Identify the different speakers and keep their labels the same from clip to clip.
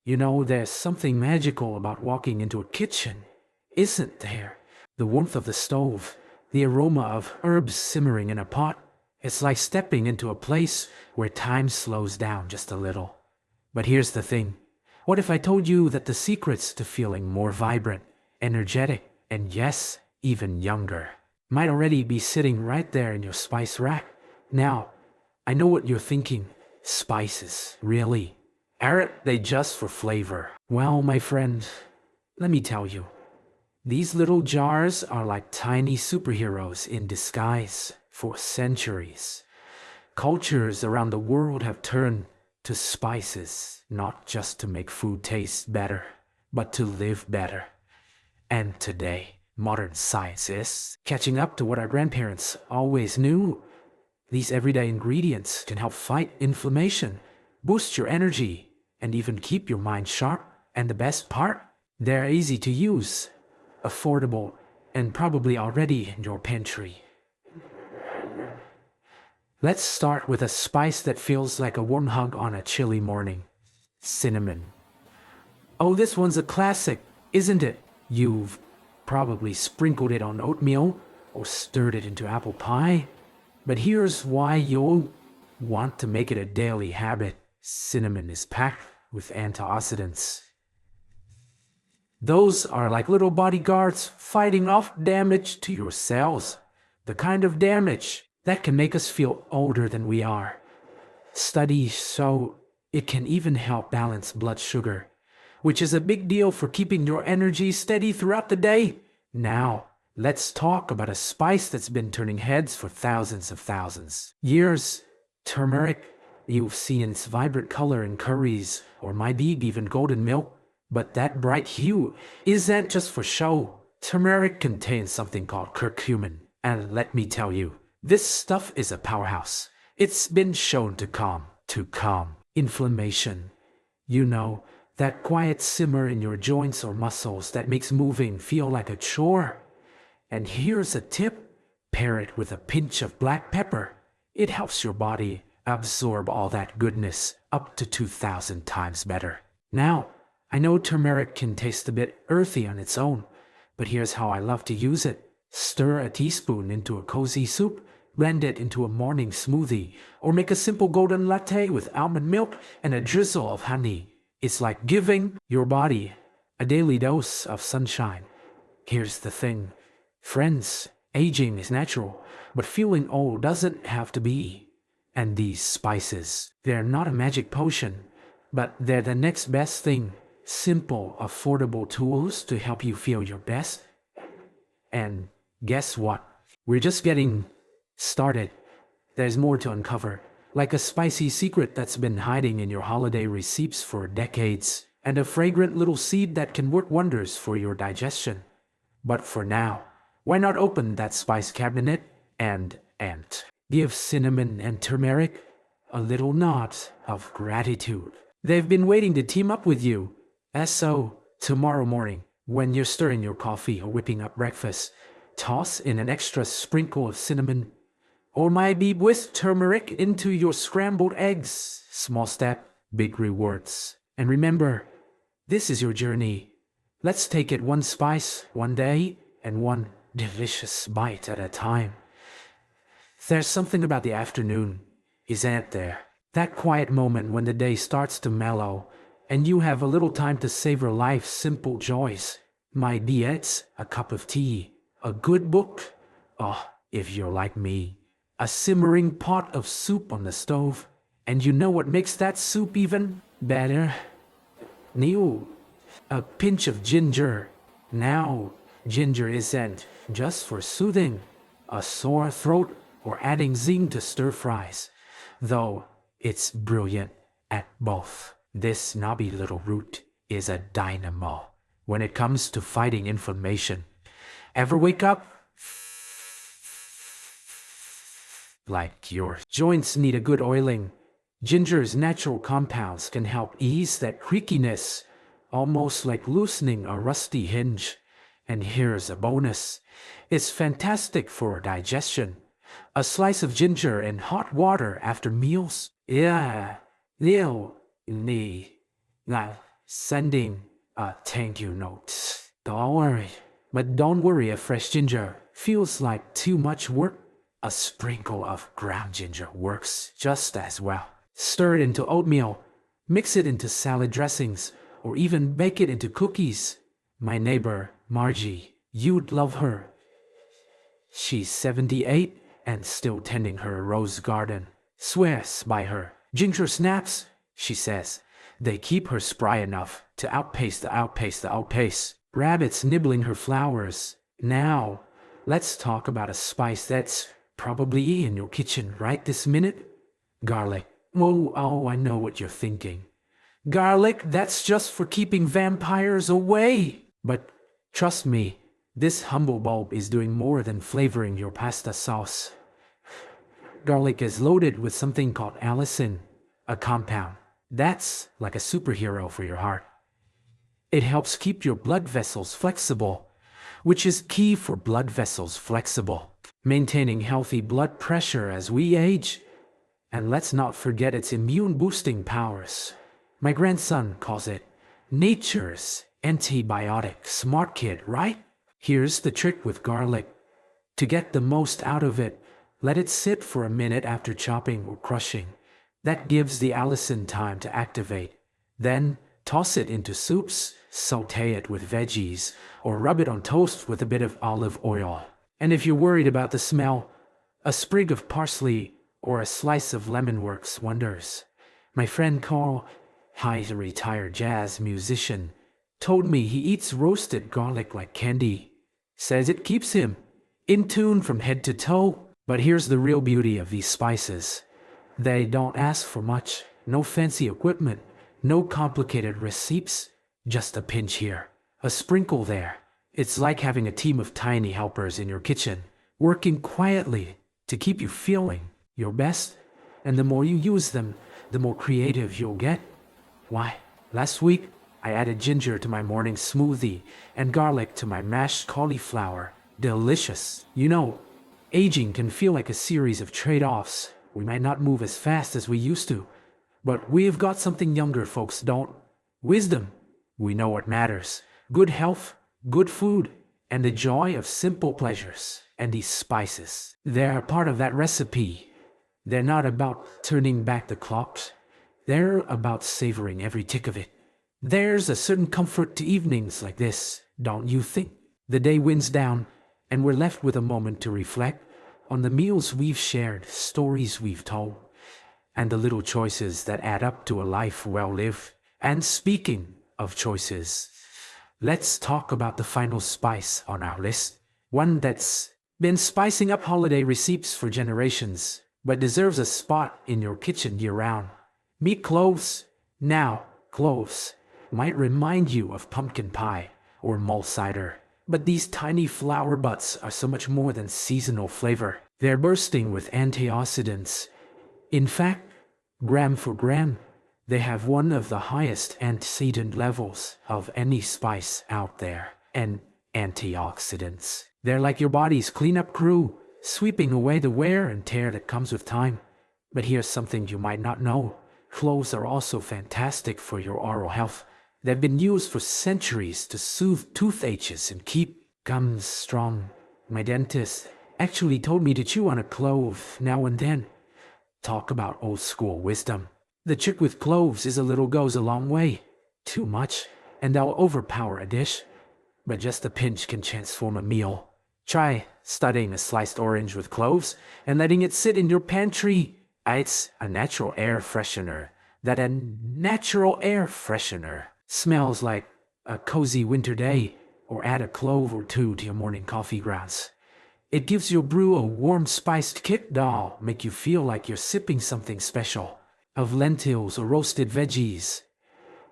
Speaker 1: You know, there's something magical about walking into a kitchen, isn't there? The warmth of the stove, the aroma of herbs simmering in a pot. It's like stepping into a place where time slows down just a little. But here's the thing. What if I told you that the secrets to feeling more vibrant, energetic, and yes, even younger, might already be sitting right there in your spice rack? Now, I know what you're thinking. Spices, really? Aren't they just for flavor? Well, my friend, let me tell you. These little jars are like tiny superheroes in disguise. For centuries, cultures around the world have turned to spices, not just to make food taste better, but to live better. And today, modern science is catching up to what our grandparents always knew. These everyday ingredients can help fight inflammation, boost your energy, and even keep your mind sharp. And the best part? They're easy to use, affordable, and probably already in your pantry. Let's start with a spice that feels like a warm hug on a chilly morning. Cinnamon. Oh, this one's a classic, isn't it? You've probably sprinkled it on oatmeal or stirred it into apple pie. But here's why you'll want to make it a daily habit. Cinnamon is packed with antioxidants. Those are like little bodyguards fighting off damage to your cells. The kind of damage that can make us feel older than we are. Studies show it can even help balance blood sugar, which is a big deal for keeping your energy steady throughout the day. Now, let's talk about a spice that's been turning heads for thousands of years. Turmeric. You've seen its vibrant color in curries, or maybe even golden milk. But that bright hue isn't just for show. Turmeric contains something called curcumin. And let me tell you, this stuff is a powerhouse. It's been shown to calm inflammation. You know, that quiet simmer in your joints or muscles that makes moving feel like a chore. And here's a tip. Pair it with a pinch of black pepper. It helps your body absorb all that goodness up to 2,000 times better. Now, I know turmeric can taste a bit earthy on its own, but here's how I love to use it. Stir a teaspoon into a cozy soup, blend it into a morning smoothie, or make a simple golden latte with almond milk and a drizzle of honey. It's like giving your body a daily dose of sunshine. Here's the thing. Friends, aging is natural, but feeling old doesn't have to be. And these spices, they're not a magic potion, but they're the next best thing. Simple, affordable tools to help you feel your best. And guess what? We're just getting started. There's more to uncover, like a spicy secret that's been hiding in your holiday recipes for decades, and a fragrant little seed that can work wonders for your digestion. But for now, why not open that spice cabinet and give cinnamon and turmeric a little nod of gratitude. They've been waiting to team up with you. So, tomorrow morning, when you're stirring your coffee or whipping up breakfast, toss in an extra sprinkle of cinnamon, or maybe whisk turmeric into your scrambled eggs. Small step, big rewards. And remember, this is your journey. Let's take it one spice, one day, and one delicious bite at a time. There's something about the afternoon, isn't there? That quiet moment when the day starts to mellow, and you have a little time to savor life's simple joys. Maybe it's a cup of tea, a good book, or, if you're like me, a simmering pot of soup on the stove. And you know what makes that soup even better? New, a pinch of ginger. Now, ginger isn't just for soothing a sore throat or adding zing to stir fries, though it's brilliant at both. This snobby little root is a dynamo when it comes to fighting inflammation. Ever wake up like your joints need a good oiling? Ginger's natural compounds can help ease that creakiness, almost like loosening a rusty hinge. And here's a bonus. It's fantastic for digestion. A slice of ginger and hot water after meals. Yeah, sending a thank you note. Don't worry. But don't worry if fresh ginger feels like too much work. A sprinkle of ground ginger works just as well. Stir it into oatmeal, mix it into salad dressings, or even bake it into cookies. My neighbor, Margie, you'd love her. She's 78 and still tending her rose garden. Swears by her ginger snaps, she says. They keep her spry enough to outpace the outpace. Rabbits nibbling her flowers. Now, let's talk about a spice that's probably in your kitchen right this minute. Garlic. Whoa, oh, I know what you're thinking. Garlic, that's just for keeping vampires away. But trust me, this humble bulb is doing more than flavoring your pasta sauce. Garlic is loaded with something called allicin, a compound that's like a superhero for your heart. It helps keep your blood vessels flexible, which is key for blood vessels flexible, maintaining healthy blood pressure as we age. And let's not forget its immune-boosting powers. My grandson calls it nature's antibiotic. Smart kid, right? Here's the trick with garlic. To get the most out of it, let it sit for a minute after chopping or crushing. That gives the allicin time to activate. Then, toss it into soups, saute it with veggies, or rub it on toast with a bit of olive oil. And if you're worried about the smell, a sprig of parsley or a slice of lemon works wonders. My friend Carl, he's a retired jazz musician, told me he eats roasted garlic like candy. Says it keeps him in tune from head to toe. But here's the real beauty of these spices. They don't ask for much, no fancy equipment, no complicated recipes, just a pinch here, a sprinkle there. It's like having a team of tiny helpers in your kitchen, working quietly to keep you feeling your best. And the more you use them, the more creative you'll get. Why, last week I added ginger to my morning smoothie and garlic to my mashed cauliflower. Delicious. You know, aging can feel like a series of trade-offs. We might not move as fast as we used to, but we've got something younger folks don't. Wisdom. We know what matters. Good health, good food, and the joy of simple pleasures. And these spices, they're part of that recipe. They're not about turning back the clocks. They're about savoring every tick of it. There's a certain comfort to evenings like this, don't you think? The day winds down, and we're left with a moment to reflect on the meals we've shared, stories we've told, and the little choices that add up to a life well lived. And speaking of choices, let's talk about the final spice on our list. One that's been spicing up holiday recipes for generations, but deserves a spot in your kitchen year-round. Meet cloves. Now, cloves might remind you of pumpkin pie or mull cider, but these tiny flower buds are so much more than seasonal flavor. They're bursting with antioxidants. In fact, gram for gram, they have one of the highest antioxidant levels of any spice out there. And antioxidants, they're like your body's cleanup crew, sweeping away the wear and tear that comes with time. But here's something you might not know. Cloves are also fantastic for your oral health. They've been used for centuries to soothe toothaches and keep gums strong. My dentist actually told me to chew on a clove now and then. Talk about old school wisdom. The trick with cloves is a little goes a long way. Too much, and they'll overpower a dish. But just a pinch can transform a meal. Try studying a sliced orange with cloves and letting it sit in your pantry. It's a natural air freshener. That a natural air freshener smells like a cozy winter day, or add a clove or two to your morning coffee grounds. It gives your brew a warm spiced kick, make you feel like you're sipping something special, of lentils or roasted veggies.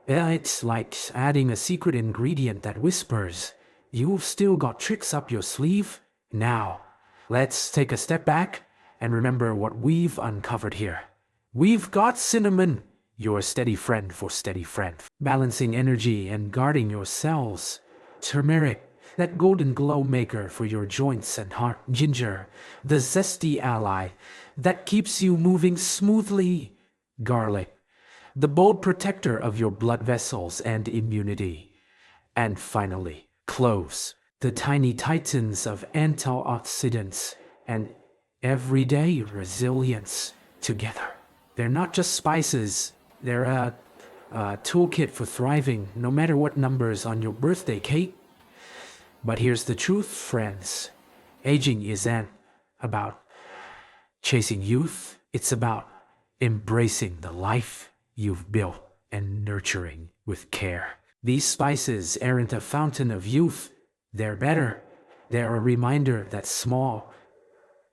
Speaker 1: It's like adding a secret ingredient that whispers, you've still got tricks up your sleeve. Now, let's take a step back and remember what we've uncovered here. We've got cinnamon, your steady friend for steady friend, balancing energy and guarding your cells. Turmeric, that golden glow maker for your joints and heart. Ginger, the zesty ally that keeps you moving smoothly. Garlic, the bold protector of your blood vessels and immunity. And finally, cloves, the tiny titans of antioxidants and everyday resilience together. They're not just spices, they're a toolkit for thriving, no matter what numbers on your birthday cake. But here's the truth, friends. Aging isn't about chasing youth, it's about embracing the life you've built and nurturing with care. These spices aren't a fountain of youth, they're better. They're a reminder that small,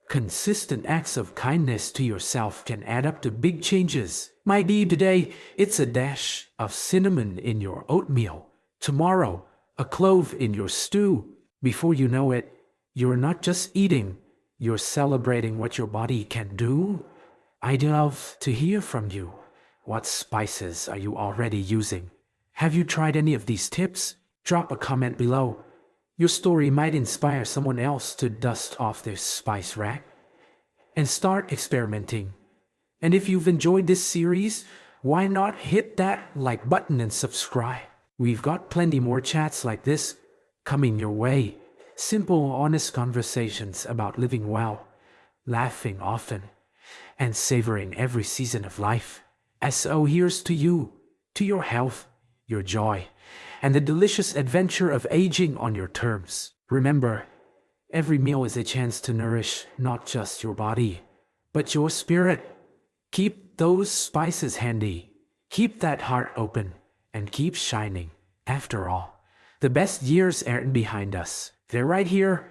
Speaker 1: consistent acts of kindness to yourself can add up to big changes. Might be today, it's a dash of cinnamon in your oatmeal. Tomorrow, a clove in your stew. Before you know it, you're not just eating, you're celebrating what your body can do. I'd love to hear from you. What spices are you already using? Have you tried any of these tips? Drop a comment below. Your story might inspire someone else to dust off their spice rack and start experimenting. And if you've enjoyed this series, why not hit that like button and subscribe? We've got plenty more chats like this coming your way. Simple, honest conversations about living well, laughing often, and savoring every season of life. So here's to you, to your health, your joy, and the delicious adventure of aging on your terms. Remember, every meal is a chance to nourish not just your body, but your spirit. Keep those spices handy, keep that heart open, and keep shining. After all, the best years aren't behind us. They're right here,